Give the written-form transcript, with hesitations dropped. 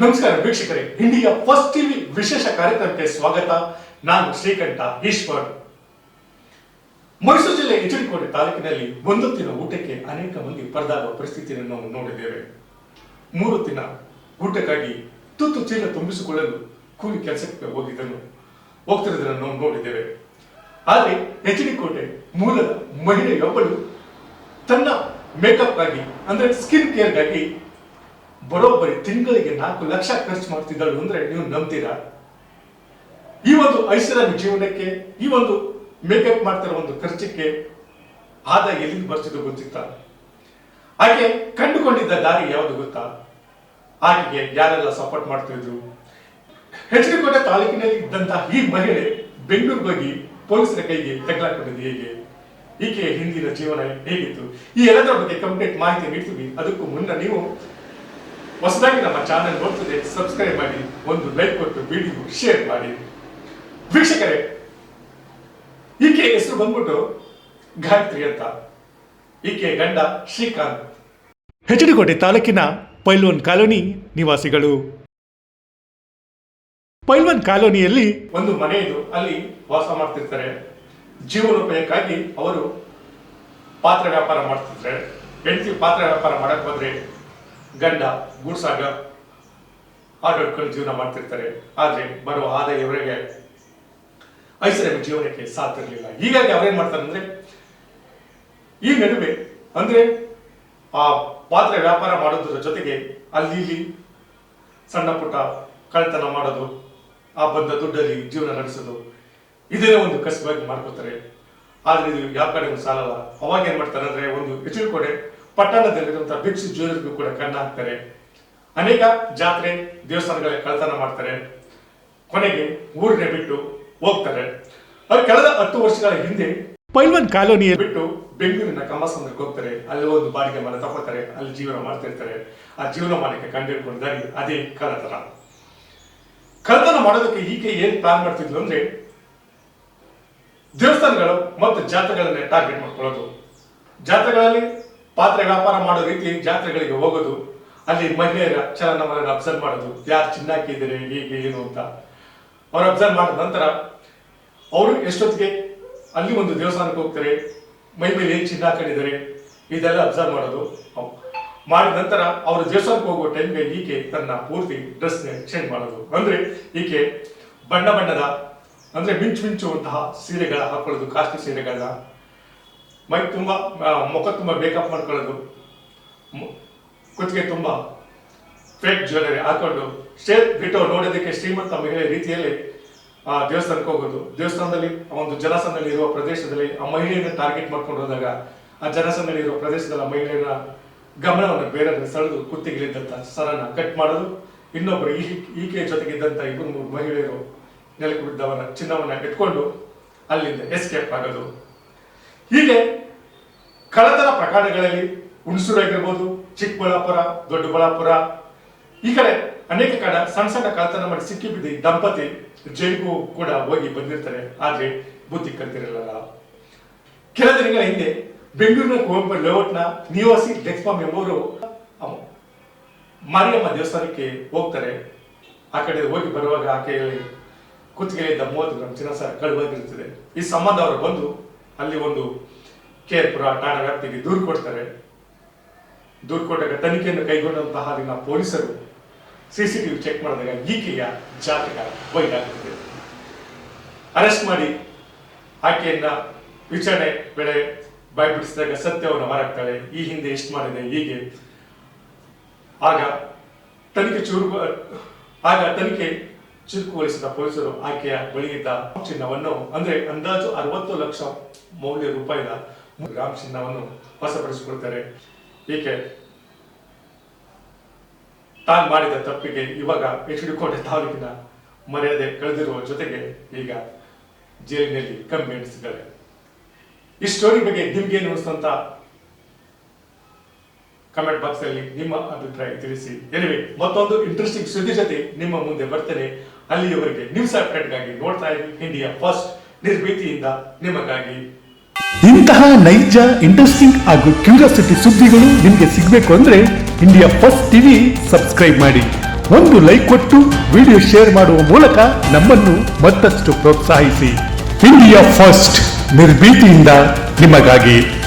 ನಮಸ್ಕಾರ ವೀಕ್ಷಕರೇ, India first TV ವಿಶೇಷ ಕಾರ್ಯಕ್ರಮಕ್ಕೆ ಸ್ವಾಗತ. ನಾನು ಶ್ರೀಕಂಠ ಈಶ್ವರ್. ಮೈಸೂರು ಜಿಲ್ಲೆ ಎಚಡಿಕೋಟೆ ತಾಲೂಕಿನಲ್ಲಿ ಒಂದೊತ್ತಿನ ಊಟಕ್ಕೆ ಅನೇಕ ಮಂದಿ ಪರದಾಡುವ ಪರಿಸ್ಥಿತಿಯನ್ನು ನಾವು ನೋಡಿದ್ದೇವೆ. 3 ದಿನ ಊಟಕ್ಕಾಗಿ ತುತ್ತು ಚೀಲ ತುಂಬಿಸಿಕೊಳ್ಳಲು ಕೂಲಿ ಕೆಲಸಕ್ಕೆ ಹೋಗ್ತಿರೋದನ್ನು ನಾವು ನೋಡಿದ್ದೇವೆ. ಆದರೆ ಎಚಡಿಕೋಟೆ ಮೂಲದ ಮಹಿಳೆಯೊಬ್ಬಳು ತನ್ನ ಮೇಕಪ್ ಆಗಿ ಅಂದ್ರೆ ಸ್ಕಿನ್ ಕೇರ್ಗಾಗಿ ಬರೋಬ್ಬರಿ ತಿಂಗಳಿಗೆ 4 ಲಕ್ಷ ಖರ್ಚು ಮಾಡ್ತಿದ್ದಳು ಅಂದ್ರೆ ನೀವು ನಂಬ್ತೀರಾ? ಈ ಒಂದು ಐಷಾರಾಮಿ ಜೀವನಕ್ಕೆ, ಈ ಒಂದು ಮೇಕಪ್ ಮಾಡ್ತಿರೋ ಒಂದು ಖರ್ಚಕ್ಕೆ ಆದಾಯ ಎಲ್ಲಿಂದ ಬರ್ತಿದ್ದು ಗೊತ್ತಿತ್ತ? ಆಕೆ ಕಂಡುಕೊಂಡಿದ್ದ ದಾರಿ ಯಾವುದು ಗೊತ್ತಾ? ಆಕೆಗೆ ಯಾರೆಲ್ಲ ಸಪೋರ್ಟ್ ಮಾಡ್ತಿದ್ರು? ಎಚಡಿಕೋಟೆ ತಾಲೂಕಿನಲ್ಲಿ ಇದ್ದಂತಹ ಈ ಮಹಿಳೆ ಬೆಂಗಳೂರಿಗೆ ಹೋಗಿ ಪೊಲೀಸರ ಕೈಗೆ ತಗಲಾಕೊಂಡಿದ್ದು ಹೇಗೆ? ಈಕೆಯ ಹಿಂದಿನ ಜೀವನ ಹೇಗಿತ್ತು? ಈ ಎಲ್ಲದರ ಬಗ್ಗೆ ಕಂಪ್ಲೀಟ್ ಮಾಹಿತಿ ನೀಡ್ತೀವಿ. ಅದಕ್ಕೂ ಮುನ್ನ ನೀವು ಹೊಸದಾಗಿ ನಮ್ಮ ಚಾನೆಲ್ ನೋಡ್ತಿದೆ, ಸಬ್ಸ್ಕ್ರೈಬ್ ಮಾಡಿ, ಒಂದು ಲೈಕ್ ಕೊಟ್ಟು ವಿಡಿಯೋ ಶೇರ್ ಮಾಡಿ. ವೀಕ್ಷಕರೇ, ಈಕೆ ಹೆಸರು ಬಂದ್ಬಿಟ್ಟು ಗಾಯತ್ರಿ ಅಂತ. ಈಕೆ ಗಂಡ ಶ್ರೀಕಾಂತ್. ಎಚಡಿಕೋಟೆ ತಾಲೂಕಿನ ಪೈಲ್ವಾನ್ ಕಾಲೋನಿ ನಿವಾಸಿಗಳು. ಪೈಲ್ವಾನ್ ಕಾಲೋನಿಯಲ್ಲಿ ಒಂದು ಮನೆ ಇದು, ಅಲ್ಲಿ ವಾಸ ಮಾಡ್ತಿರ್ತಾರೆ. ಜೀವನೋಪಾಯಕ್ಕಾಗಿ ಅವರು ಪಾತ್ರೆ ವ್ಯಾಪಾರ ಮಾಡ್ತಿರ್ತಾರೆ. ಹೆಂಡತಿ ಪಾತ್ರೆ ವ್ಯಾಪಾರ ಮಾಡಕ್ ಹೋದ್ರೆ ಗಂಡ ಗೂಡ್ಸಾಗ ಆಡೋಡ್ಕೊಂಡು ಜೀವನ ಮಾಡ್ತಿರ್ತಾರೆ. ಆದ್ರೆ ಬರುವ ಆದಾಯ ಇವರಿಗೆ ಐಷಾರಾಮಿ ಜೀವನಕ್ಕೆ ಸಾಧ್ತಿರ್ಲಿಲ್ಲ. ಹೀಗಾಗಿ ಅವ್ರೇನ್ ಮಾಡ್ತಾರೆ ಅಂದ್ರೆ, ಈ ನಡುವೆ ಅಂದ್ರೆ ಆ ಪಾತ್ರೆ ವ್ಯಾಪಾರ ಮಾಡೋದ್ರ ಜೊತೆಗೆ ಅಲ್ಲಿ ಇಲ್ಲಿ ಸಣ್ಣ ಪುಟ್ಟ ಕಳ್ತನ ಮಾಡೋದು, ಆ ಬಂದ ದುಡ್ಡಲ್ಲಿ ಜೀವನ ನಡೆಸೋದು, ಇದೇ ಒಂದು ಕಸಬಾಗಿ ಮಾಡ್ಕೋತಾರೆ. ಆದ್ರೆ ಇದು ಯಾವ ಕಡೆ ಸಾಲಲ್ಲ. ಅವಾಗ ಏನ್ ಮಾಡ್ತಾರೆ ಅಂದ್ರೆ, ಒಂದು ಎಚಡಿಕೋಟೆ ಪಟ್ಟಣದಲ್ಲಿರುವಂತಹ ಭಿಕ್ಷು ಜ್ಯುವೆಲರ್ಗೂ ಕೂಡ ಕಣ್ಣ ಹಾಕ್ತಾರೆ. ಅನೇಕ ಜಾತ್ರೆ ದೇವಸ್ಥಾನಗಳ ಕಳ್ತನ ಮಾಡ್ತಾರೆ. ಕೊನೆಗೆ ಊರನ್ನೇ ಬಿಟ್ಟು ಹೋಗ್ತಾರೆ. ಅವ್ರು ಕಳೆದ 10 ವರ್ಷಗಳ ಹಿಂದೆ ಪೈಲ್ವಾನ್ ಕಾಲೋನಿಯ ಬಿಟ್ಟು ಬೆಂಗಳೂರಿನ ಕಮ್ಮಸಂದ್ರಕ್ಕೆ ಹೋಗ್ತಾರೆ. ಅಲ್ಲಿ ಒಂದು ಬಾಡಿಗೆ ಮನೆ ತಗೋತಾರೆ, ಅಲ್ಲಿ ಜೀವನ ಮಾಡ್ತಿರ್ತಾರೆ. ಆ ಜೀವನ ಮಾಡಕ್ಕೆ ಕಂಡುಹಿಡ್ಕೊಂಡು ದಾರಿ ಅದೇ ಕಳ್ಳತನ. ಕಳ್ಳತನ ಮಾಡೋದಕ್ಕೆ ಈಕೆ ಏನ್ ಪ್ಲಾನ್ ಮಾಡ್ತಿದ್ಲು ಅಂದ್ರೆ, ದೇವಸ್ಥಾನಗಳು ಮತ್ತು ಜಾತ್ರೆಗಳನ್ನೇ ಟಾರ್ಗೆಟ್ ಮಾಡ್ಕೊಳ್ಳೋದು. ಜಾತ್ರೆಗಳಲ್ಲಿ ಪಾತ್ರೆ ವ್ಯಾಪಾರ ಮಾಡೋ ರೀತಿ ಜಾತ್ರೆಗಳಿಗೆ ಹೋಗೋದು, ಅಲ್ಲಿ ಮಹಿಳೆಯರ ಚಲನವಲನ ಅಬ್ಸರ್ವ್ ಮಾಡೋದು, ಯಾರು ಚಿನ್ನ ಹಾಕಿದ್ದಾರೆ, ಹೇಗೆ ಏನು ಅಂತ ಅವ್ರು ಅಬ್ಸರ್ವ್ ಮಾಡಿದ ನಂತರ ಅವರು ಎಷ್ಟೊತ್ತಿಗೆ ಅಲ್ಲಿ ಒಂದು ದೇವಸ್ಥಾನಕ್ಕೆ ಹೋಗ್ತಾರೆ, ಮೈ ಮೇಲೆ ಏನ್ ಚಿನ್ನ ಹಾಕೊಂಡಿದ್ದಾರೆ ಇದೆಲ್ಲ ಅಬ್ಸರ್ವ್ ಮಾಡೋದು. ಮಾಡಿದ ನಂತರ ಅವರು ದೇವಸ್ಥಾನಕ್ಕೆ ಹೋಗುವ ಟೈಮ್ಗೆ ಈಕೆ ತನ್ನ ಪೂರ್ತಿ ಡ್ರೆಸ್ ಚೇಂಜ್ ಮಾಡೋದು. ಅಂದ್ರೆ ಈಕೆ ಬಣ್ಣ ಬಣ್ಣದ ಅಂದ್ರೆ ಮಿಂಚುವಂತಹ ಸೀರೆಗಳ ಹಾಕೊಳ್ಳೋದು, ಕಾಸ್ಟ್ಲಿ ಸೀರೆಗಳನ್ನ, ಮೈ ತುಂಬಾ ಮುಖ ತುಂಬಾ ಮೇಕಪ್ ಮಾಡ್ಕೊಳ್ಳೋದು, ಕುತ್ತಿಗೆ ತುಂಬಾ ಫೇಕ್ ಜ್ಯುವೆಲರಿ ಹಾಕೊಂಡು ಸ್ಟೇಜ್ ಬಿಟ್ಟು ನೋಡೋದಕ್ಕೆ ಶ್ರೀಮಂತ ಮಹಿಳೆ ರೀತಿಯಲ್ಲಿ ಆ ದೇವಸ್ಥಾನಕ್ಕೆ ಹೋಗೋದು. ದೇವಸ್ಥಾನದಲ್ಲಿ ಒಂದು ಜನಸಂದಣಿ ಇರುವ ಪ್ರದೇಶದಲ್ಲಿ ಆ ಮಹಿಳೆಯನ್ನ ಟಾರ್ಗೆಟ್ ಮಾಡ್ಕೊಂಡು ಹೋದಾಗ, ಆ ಜನಸಂದಣಿ ಇರುವ ಪ್ರದೇಶದಲ್ಲಿ ಆ ಮಹಿಳೆಯರ ಗಮನವನ್ನು ಬೇರೆ ಸೆಳೆದು ಕುತ್ತಿಗೆಲಿದ್ದಂತ ಸರನ ಕಟ್ ಮಾಡೋದು. ಇನ್ನೊಬ್ಬರು ಈಕೆ ಜೊತೆಗಿದ್ದಂತ 2-3 ಮಹಿಳೆಯರು ನೆಲಕ್ಕೆ ಬಿದ್ದವನ ಚಿನ್ನವನ್ನ ಎತ್ಕೊಂಡು ಅಲ್ಲಿಂದ ಎಸ್ಕೇಪ್ ಆಗೋದು. ಹೀಗೆ ಕಳ್ಳತನ ಪ್ರಕರಣಗಳಲ್ಲಿ ಹುಣಸೂರು ಆಗಿರ್ಬೋದು, ಚಿಕ್ಕಬಳ್ಳಾಪುರ, ದೊಡ್ಡಬಳ್ಳಾಪುರ, ಈ ಕಡೆ ಅನೇಕ ಕಡೆ ಸಣ್ಣ ಸಣ್ಣ ಕಳ್ಳತನ ಮಾಡಿ ಸಿಕ್ಕಿ ಬಿದ್ದ ದಂಪತಿ ಜೈಲಿಗೂ ಕೂಡ ಹೋಗಿ ಬಂದಿರ್ತಾರೆ. ಆದ್ರೆ ಬುದ್ಧಿ ಕಲ್ತಿರಲಿಲ್ಲ. ಕೆಲ ದಿನಗಳ ಹಿಂದೆ ಬೆಂಗಳೂರಿನ ಕುವೆಂಪು ಲೇಔಟ್ನ ನಿವಾಸಿ ಲಕ್ಷ್ಮಮ್ಮ ಎಂಬುವರು ಮಾರಿಯಮ್ಮ ದೇವಸ್ಥಾನಕ್ಕೆ ಹೋಗ್ತಾರೆ. ಆ ಕಡೆ ಹೋಗಿ ಬರುವಾಗ ಆಕೆಯಲ್ಲಿ ಕುತ್ತಿಗೆಯಿಂದ 30 ಗ್ರಾಂ ಚಿನ್ನ ಕಳುವಾಗಿರುತ್ತದೆ. ಈ ಸಂಬಂಧ ಅವರು ಬಂದು ಅಲ್ಲಿ ಒಂದು ಕೇರ್ಪುರ ಠಾಣಾ ವ್ಯಾಪ್ತಿಗೆ ದೂರು ಕೊಡ್ತಾರೆ. ದೂರು ಕೊಟ್ಟಾಗ ತನಿಖೆಯನ್ನು ಕೈಗೊಂಡಂತಹ ದಿನ ಪೊಲೀಸರು CCTV ಚೆಕ್ ಮಾಡಿದಾಗ ಈಕೆಯ ಜಾತಕ ಬಯಲಾಗುತ್ತದೆ. ಅರೆಸ್ಟ್ ಮಾಡಿ ಆಕೆಯನ್ನ ವಿಚಾರಣೆ ವೇಳೆ ಬಾಯ್ಬಿಡಿಸಿದಾಗ ಸತ್ಯವನ್ನು ಹೊರಗ್ತಾಳೆ. ಈ ಹಿಂದೆ ಎಷ್ಟು ಮಾಡಿದೆ ಹೀಗೆ. ಆಗ ತನಿಖೆ ಚುರುಕುಗೊಳಿಸಿದ ಪೊಲೀಸರು ಆಕೆಯ ಬಳಿಯಿದ್ದ ಚಿನ್ನವನ್ನು ಅಂದ್ರೆ ಅಂದಾಜು 60 ಲಕ್ಷ ಮೌಲ್ಯ ರೂಪಾಯಿನ 3 ಗ್ರಾಂ ಚಿನ್ನವನ್ನು ವಶಪಡಿಸಿಕೊಳ್ತಾರೆ. ಈಕೆ ತಾನು ಮಾಡಿದ ತಪ್ಪಿಗೆ ಇವಾಗ ಎಚಡಿಕೋಟೆ ತಾಲೂಕಿನ ಮರ್ಯಾದೆ ಕಳೆದಿರುವ ಜೊತೆಗೆ ಈಗ ಜೈಲಿನಲ್ಲಿ ಕಮ್ಮಿ ಎಣಿಸಿದ್ದಾರೆ. ಈ ಸ್ಟೋರಿ ಬಗ್ಗೆ ನಿಮ್ಗೇನು ಅನಿಸ್ತಂತ ಕಮೆಂಟ್ ಬಾಕ್ಸ್ ಅಲ್ಲಿ ನಿಮ್ಮ ಅಭಿಪ್ರಾಯ ತಿಳಿಸಿ. ಎನಿವೆ, ಮತ್ತೊಂದು ಇಂಟ್ರೆಸ್ಟಿಂಗ್ ಸುದ್ದಿ ಜೊತೆ ನಿಮ್ಮ ಮುಂದೆ ಬರ್ತೇನೆ. ಅಲ್ಲಿಯವರೆಗೆ ನ್ಯೂಸ್ ಅಪ್ಡೇಟ್ಗಾಗಿ ನೋಡ್ತಾ ಇರಿ ಇಂಡಿಯಾ ಫಸ್ಟ್, ನಿರ್ಭೀತಿಯಿಂದ ನಿಮಗಾಗಿ. ಇಂತಹ ನೈಜ, ಇಂಟ್ರೆಸ್ಟಿಂಗ್ ಹಾಗೂ ಕ್ಯೂರಿಯಾಸಿಟಿ ಸುದ್ದಿಗಳು ನಿಮಗೆ ಸಿಗಬೇಕು ಅಂದ್ರೆ ಇಂಡಿಯಾ ಫಸ್ಟ್ ಟಿವಿ ಸಬ್ಸ್ಕ್ರೈಬ್ ಮಾಡಿ. ಒಂದು ಲೈಕ್ ಕೊಟ್ಟು ವಿಡಿಯೋ ಶೇರ್ ಮಾಡುವ ಮೂಲಕ ನಮ್ಮನ್ನು ಮತ್ತಷ್ಟು ಪ್ರೋತ್ಸಾಹಿಸಿ. ಇಂಡಿಯಾ ಫಸ್ಟ್ ನಿರ್ಭೀತಿಯಿಂದ ನಿಮಗಾಗಿ.